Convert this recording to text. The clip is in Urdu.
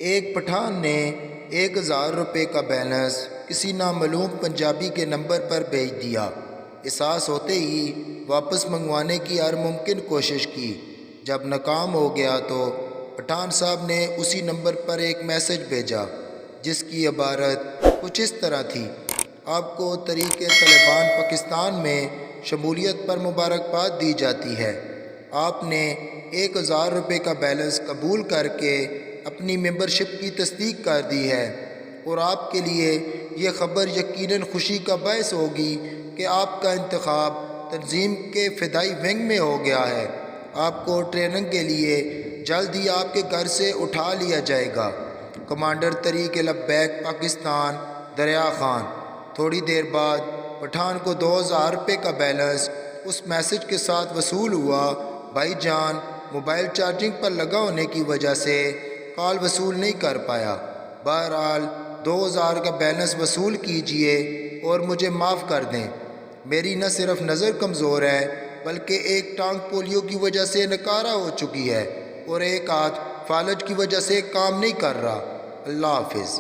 ایک پٹھان نے 1000 روپے کا بیلنس کسی نامعلوم پنجابی کے نمبر پر بھیج دیا۔ احساس ہوتے ہی واپس منگوانے کی ہر ممکن کوشش کی۔ جب ناکام ہو گیا تو پٹھان صاحب نے اسی نمبر پر ایک میسج بھیجا جس کی عبارت کچھ اس طرح تھی: آپ کو تحریک طالبان پاکستان میں شمولیت پر مبارکباد دی جاتی ہے۔ آپ نے 1000 روپے کا بیلنس قبول کر کے اپنی ممبرشپ کی تصدیق کر دی ہے، اور آپ کے لیے یہ خبر یقیناً خوشی کا باعث ہوگی کہ آپ کا انتخاب تنظیم کے فدائی ونگ میں ہو گیا ہے۔ آپ کو ٹریننگ کے لیے جلد ہی آپ کے گھر سے اٹھا لیا جائے گا۔ کمانڈر تحریک لبیک پاکستان دریا خان۔ تھوڑی دیر بعد پٹھان کو 2000 روپے کا بیلنس اس میسج کے ساتھ وصول ہوا: بھائی جان، موبائل چارجنگ پر لگا ہونے کی وجہ سے کال وصول نہیں کر پایا۔ بہرحال 2000 کا بیلنس وصول کیجئے اور مجھے معاف کر دیں۔ میری نہ صرف نظر کمزور ہے بلکہ ایک ٹانگ پولیو کی وجہ سے ناکارہ ہو چکی ہے اور ایک ہاتھ فالج کی وجہ سے کام نہیں کر رہا۔ اللہ حافظ۔